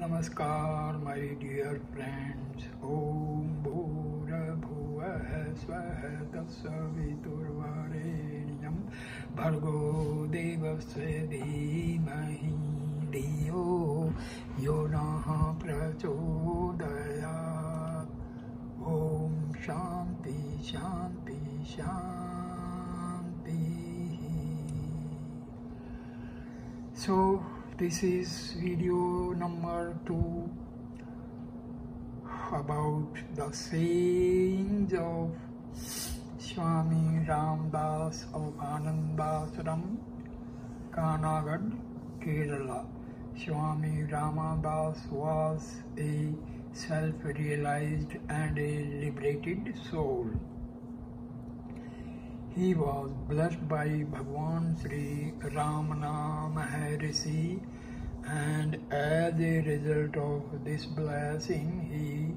Namaskar, my dear friends. Om Bhura Bhuva Swaha Tasaviturvarenyam Bhargo Devasya Dhimahi Dhiyo Yonaha Prachodayat. Om Shanti Shanti Shanti. So this is video number 2 about the sayings of Swami Ramdas of Anandashram, Kanagad, Kerala. Swami Ramdas was a self-realized and a liberated soul. He was blessed by Bhagwan Sri Ramana Maharshi, and as a result of this blessing, he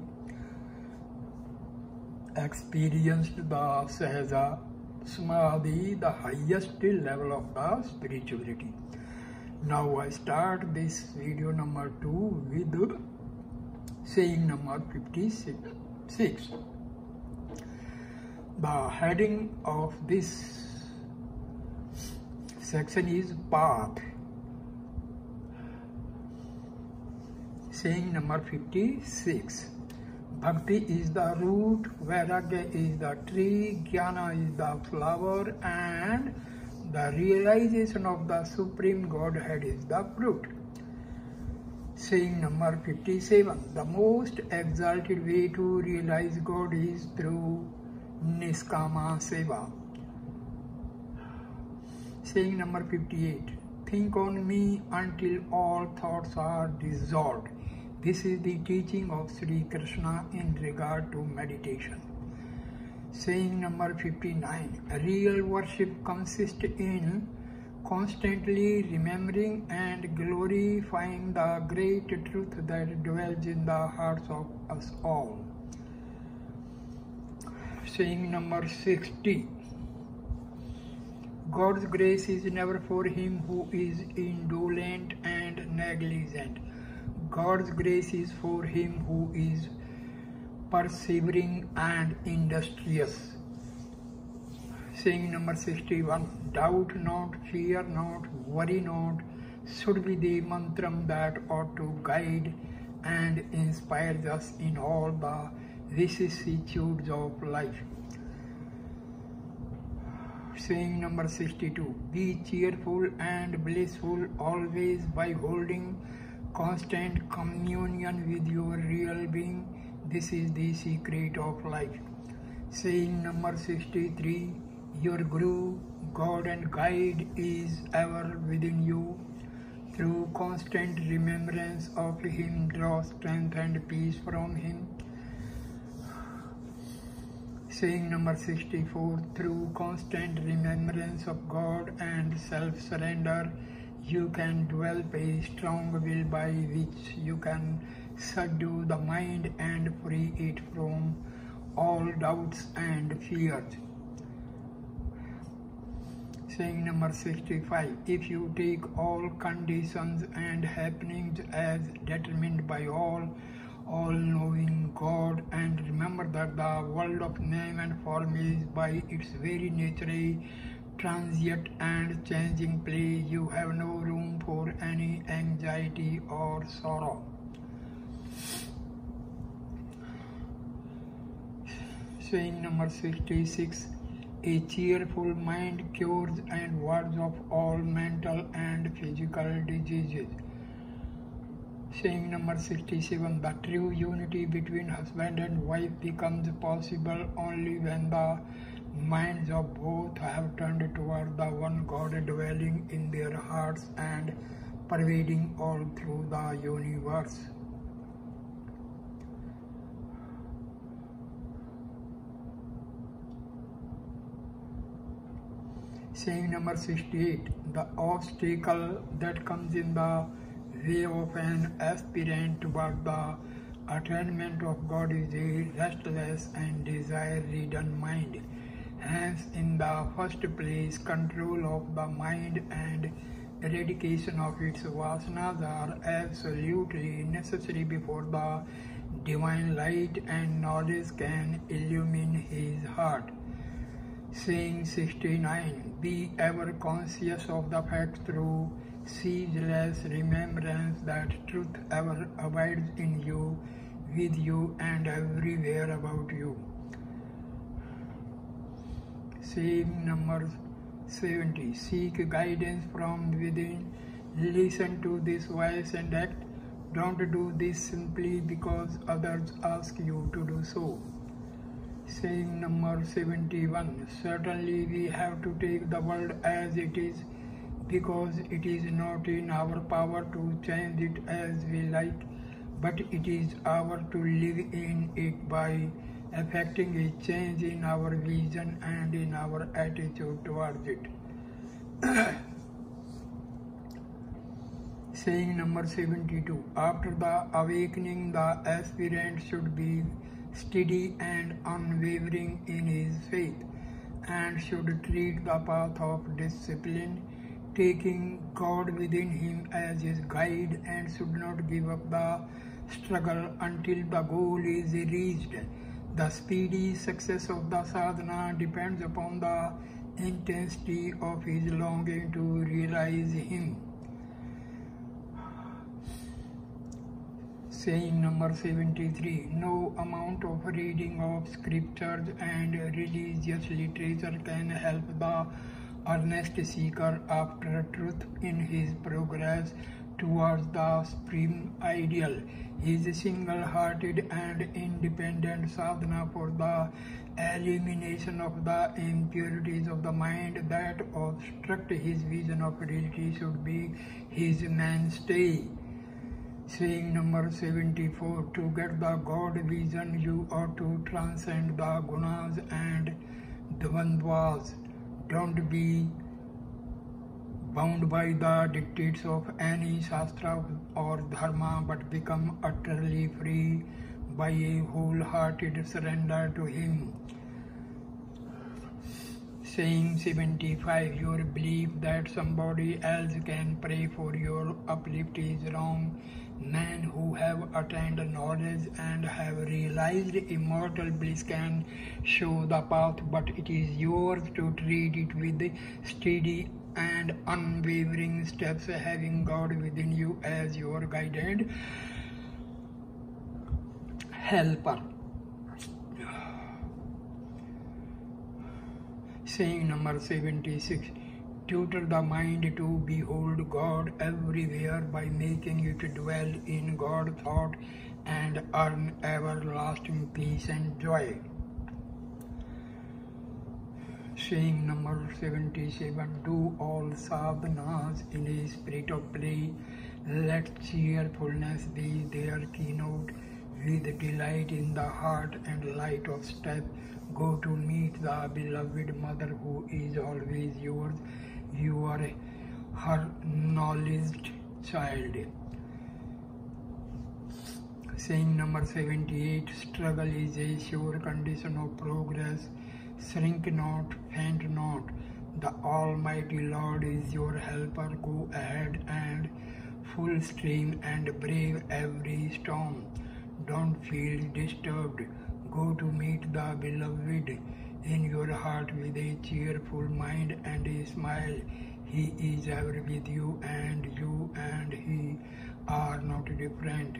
experienced the Sahaja Samadhi, the highest level of the spirituality. Now I start this video number 2 with saying number 56. The heading of this section is Path. Saying number 56. Bhakti is the root, Vairagya is the tree, Jnana is the flower, and the realization of the Supreme Godhead is the fruit. Saying number 57. The most exalted way to realize God is through Niskama Seva. Saying number 58. Think on me until all thoughts are dissolved. This is the teaching of Sri Krishna in regard to meditation. Saying number 59. Real worship consists in constantly remembering and glorifying the great truth that dwells in the hearts of us all. Saying number 60. God's grace is never for him who is indolent and negligent. God's grace is for him who is persevering and industrious. Saying number 61. Doubt not, fear not, worry not should be the mantram that ought to guide and inspire us in all the vicissitudes of life. Saying number 62. Be cheerful and blissful always by holding constant communion with your real being. This is the secret of life. Saying number 63. Your Guru, God and Guide is ever within you. Through constant remembrance of Him, draw strength and peace from Him. Saying number 64. Through constant remembrance of God and self-surrender, you can develop a strong will by which you can subdue the mind and free it from all doubts and fears. Saying number 65. If you take all conditions and happenings as determined by all-knowing God, and remember that the world of name and form is by its very nature a transient and changing play, you have no room for any anxiety or sorrow. Saying number 66. A cheerful mind cures and wards off all mental and physical diseases. Saying number 67. The true unity between husband and wife becomes possible only when the minds of both have turned toward the one God dwelling in their hearts and pervading all through the universe. Saying number 68. The obstacle that comes in the way of an aspirant toward the attainment of God is a restless and desire-ridden mind. Hence, in the first place, control of the mind and eradication of its vasanas are absolutely necessary before the divine light and knowledge can illumine his heart. Saying 69. Be ever conscious of the fact through ceaseless remembrance that truth ever abides in you, with you, and everywhere about you. Saying number 70. Seek guidance from within. Listen to this voice and act. Don't do this simply because others ask you to do so. Saying number 71. Certainly we have to take the world as it is, because it is not in our power to change it as we like, but it is our to live in it by affecting a change in our vision and in our attitude towards it. Saying number 72. After the awakening, the aspirant should be steady and unwavering in his faith, and should treat the path of discipline, taking God within him as his guide, and should not give up the struggle until the goal is reached. The speedy success of the sadhana depends upon the intensity of his longing to realize him. Saying number 73. No amount of reading of scriptures and religious literature can help the earnest seeker after truth in his progress towards the supreme ideal. His single-hearted and independent sadhana for the elimination of the impurities of the mind that obstruct his vision of reality should be his mainstay. Saying number 74. To get the God vision, you ought to transcend the gunas and dvandvas. Don't be bound by the dictates of any shastra or dharma, but become utterly free by a wholehearted surrender to him. Saying 75. Your belief that somebody else can pray for your uplift is wrong. Men who have attained knowledge and have realized immortal bliss can show the path, but it is yours to tread it with steady and unwavering steps, having God within you as your guided helper. Saying number 76. Tutor the mind to behold God everywhere by making it dwell in God thought and earn everlasting peace and joy. Saying number 77. Do all sadhanas in a spirit of play. Let cheerfulness be their keynote, with delight in the heart and light of step. Go to meet the beloved mother who is always yours. You are her knowledge child. Saying number 78. Struggle is a sure condition of progress. Shrink not, faint not. The Almighty Lord is your helper. Go ahead and full stream and brave every storm. Don't feel disturbed. Go to meet the beloved in your heart with a cheerful mind and a smile. He is ever with you and he are not different.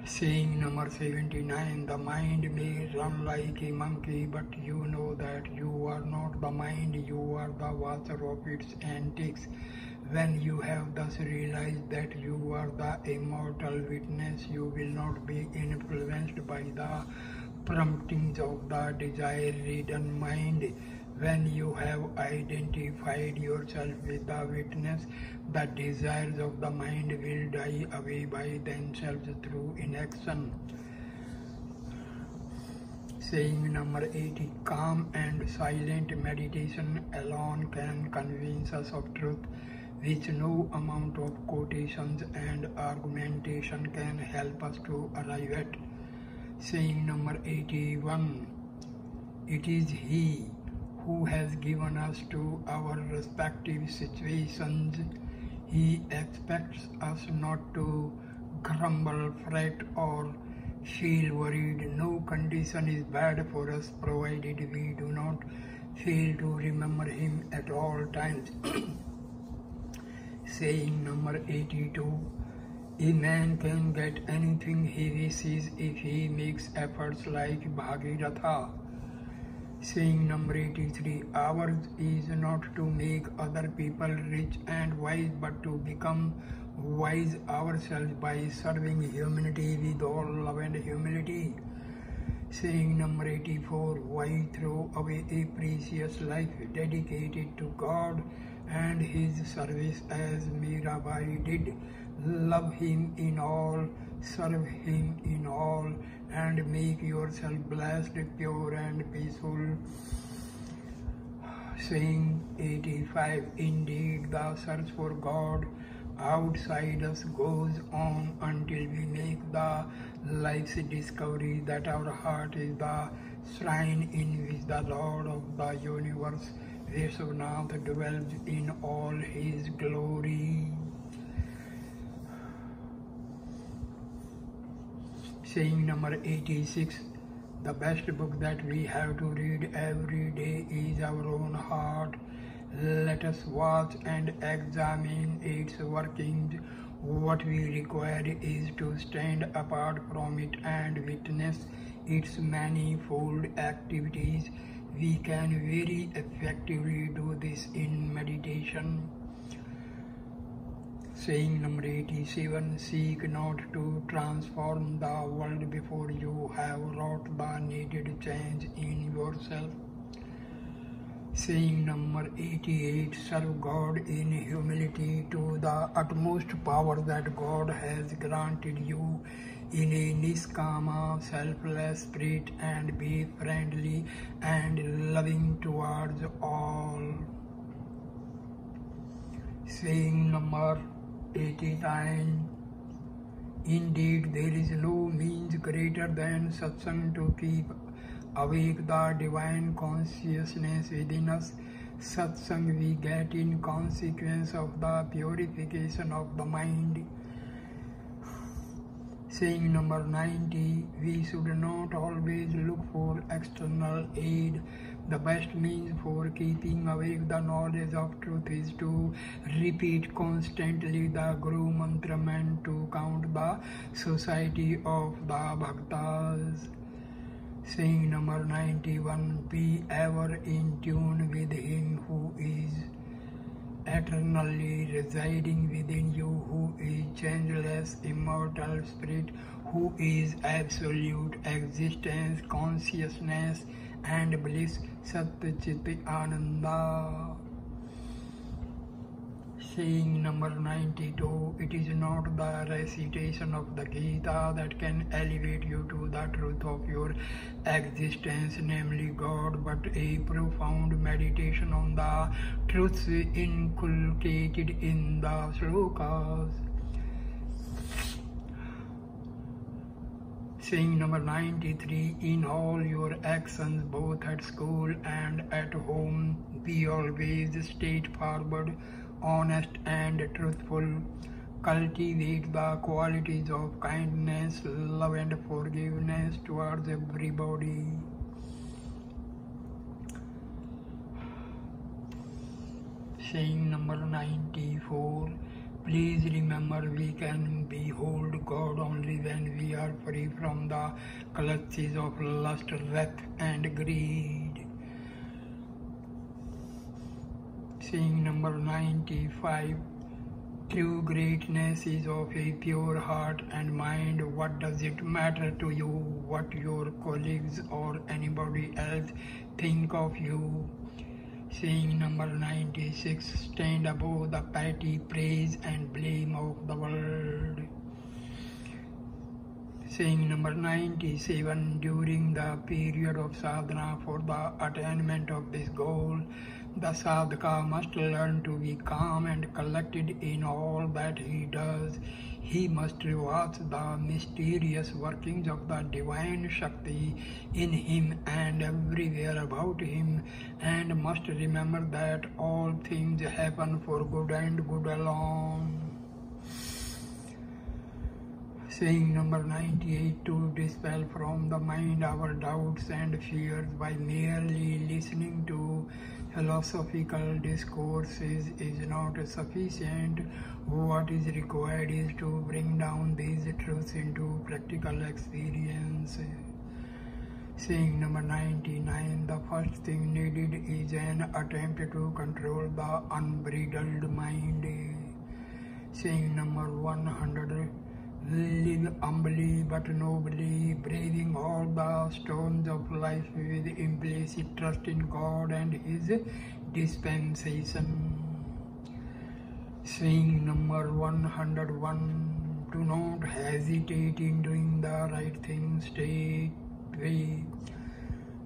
Saying number 79. The mind may run like a monkey, but you know that you are not the mind, you are the watcher of its antics. When you have thus realized that you are the immortal witness, you will not be influenced by the promptings of the desire-ridden mind. When you have identified yourself with the witness, the desires of the mind will die away by themselves through inaction. Saying number 80. Calm and silent meditation alone can convince us of truth, which no amount of quotations and argumentation can help us to arrive at. Saying number 81. It is he who has given us to our respective situations. He expects us not to grumble, fret, or feel worried. No condition is bad for us provided we do not fail to remember Him at all times. Saying number 82. A man can get anything he wishes if he makes efforts like Bhagiratha. Saying number 83. Ours is not to make other people rich and wise, but to become wise ourselves by serving humanity with all love and humility. Saying number 84. Why throw away a precious life dedicated to God and His service as Mirabai did? Love Him in all, serve Him in all, and make yourself blessed, pure and peaceful. Saying 85. Indeed, the search for God outside us goes on until we make the life's discovery that our heart is the shrine in which the Lord of the universe, Vishwanath, dwells in all His glory. Saying number 86. The best book that we have to read every day is our own heart. Let us watch and examine its workings. What we require is to stand apart from it and witness its manifold activities. We can very effectively do this in meditation. Saying number 87. Seek not to transform the world before you have wrought the needed change in yourself. Saying number 88. Serve God in humility to the utmost power that God has granted you in a niskama, selfless spirit, and be friendly and loving towards all. Saying number 89. Indeed, there is no means greater than satsang to keep awake the divine consciousness within us. Satsang we get in consequence of the purification of the mind. Saying number 90. We should not always look for external aid. The best means for keeping awake the knowledge of truth is to repeat constantly the Guru Mantra and to count the society of the Bhaktas. Saying number 91. Be ever in tune with Him who is eternally residing within you, who is changeless, immortal spirit, who is absolute existence, consciousness, and bliss, Sat Chit Ananda. Saying number 92. It is not the recitation of the Gita that can elevate you to the truth of your existence, namely God, but a profound meditation on the truths inculcated in the slokas. Saying number 93. In all your actions, both at school and at home, be always straightforward, honest and truthful. Cultivate the qualities of kindness, love and forgiveness towards everybody. Saying number 94. Please remember, we can behold God only when we are free from the clutches of lust, wrath and greed. Saying number 95. True greatness is of a pure heart and mind. What does it matter to you what your colleagues or anybody else think of you? Saying number 96. Stand above the petty praise and blame of the world. Saying number 97. During the period of sadhana for the attainment of this goal, the sadhaka must learn to be calm and collected in all that he does. he must watch the mysterious workings of the divine Shakti in him and everywhere about him, and must remember that all things happen for good and good alone. Saying number 98, to dispel from the mind our doubts and fears by merely listening to philosophical discourses is not sufficient. What is required is to bring down these truths into practical experience. Saying number 99, the first thing needed is an attempt to control the unbridled mind. Saying number 100, live humbly but nobly, braving all the storms of life with implicit trust in God and His dispensation. Saying number 101, do not hesitate in doing the right thing straightway.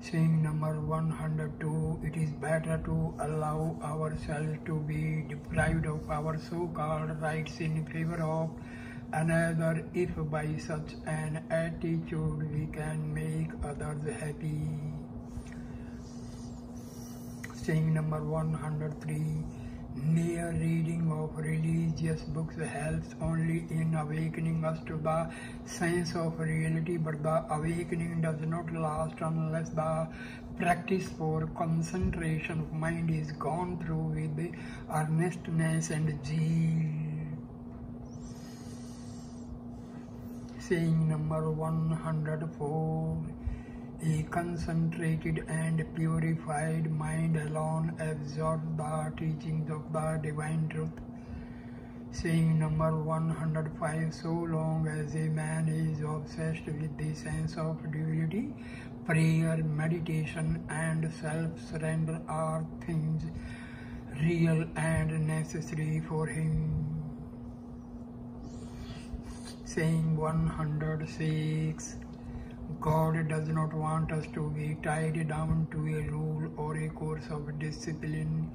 Saying number 102, it is better to allow ourselves to be deprived of our so-called rights in favor of another, if by such an attitude we can make others happy. Saying number 103, mere reading of religious books helps only in awakening us to the sense of reality, but the awakening does not last unless the practice for concentration of mind is gone through with earnestness and zeal. Saying number 104, a concentrated and purified mind alone absorbs the teachings of the divine truth. Saying number 105, so long as a man is obsessed with the sense of duality, prayer, meditation and self-surrender are things real and necessary for him. Saying 106, God does not want us to be tied down to a rule or a course of discipline,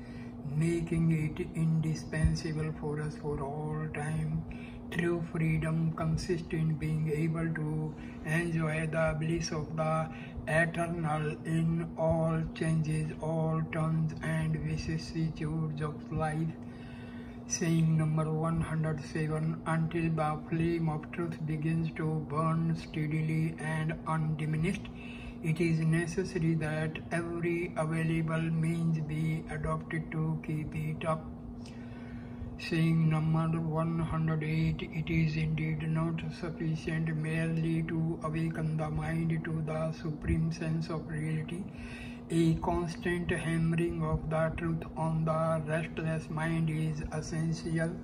making it indispensable for us for all time. True freedom consists in being able to enjoy the bliss of the eternal in all changes, all turns and vicissitudes of life. Saying number 107, until the flame of truth begins to burn steadily and undiminished, it is necessary that every available means be adopted to keep it up. Saying number 108, it is indeed not sufficient merely to awaken the mind to the supreme sense of reality. A constant hammering of the truth on the restless mind is essential.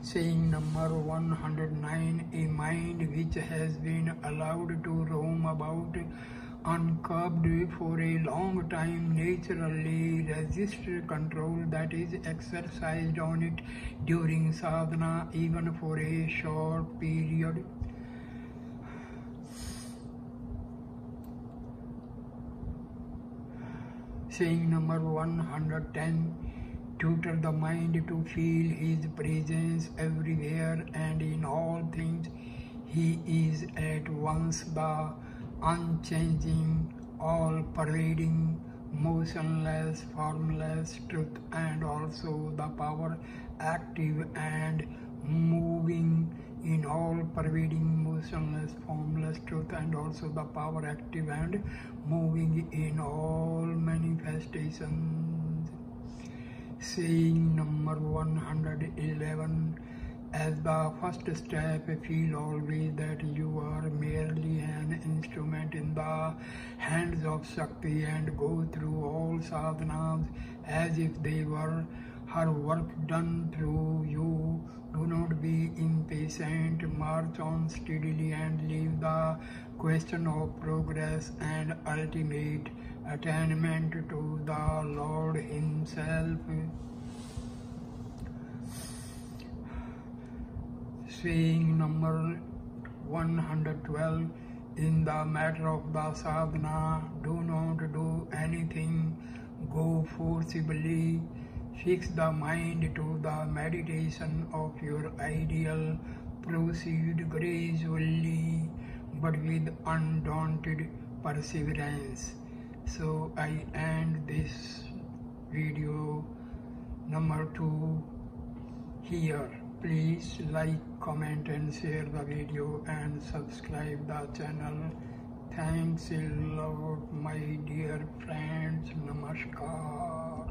Saying number 109, a mind which has been allowed to roam about uncurbed for a long time naturally resists control that is exercised on it during sadhana, even for a short period. Saying number 110, tutor the mind to feel His presence everywhere and in all things. He is at once the unchanging, all-pervading, motionless, formless truth, and also the power active and moving in all-pervading, motionless, formless truth, and also the power active and moving in all manifestations. Saying number 111, as the first step, feel always that you are merely an instrument in the hands of Shakti and go through all sadhanas as if they were her work done through you. Do not be impatient, march on steadily and leave the question of progress and ultimate attainment to the Lord Himself. Saying number 112, in the matter of the sadhana, do not do anything, go forcibly, fix the mind to the meditation of your ideal, proceed gradually but with undaunted perseverance. So I end this video number 2 here. Please like, comment and share the video and subscribe the channel. Thanks a lot, my dear friends. Namaskar.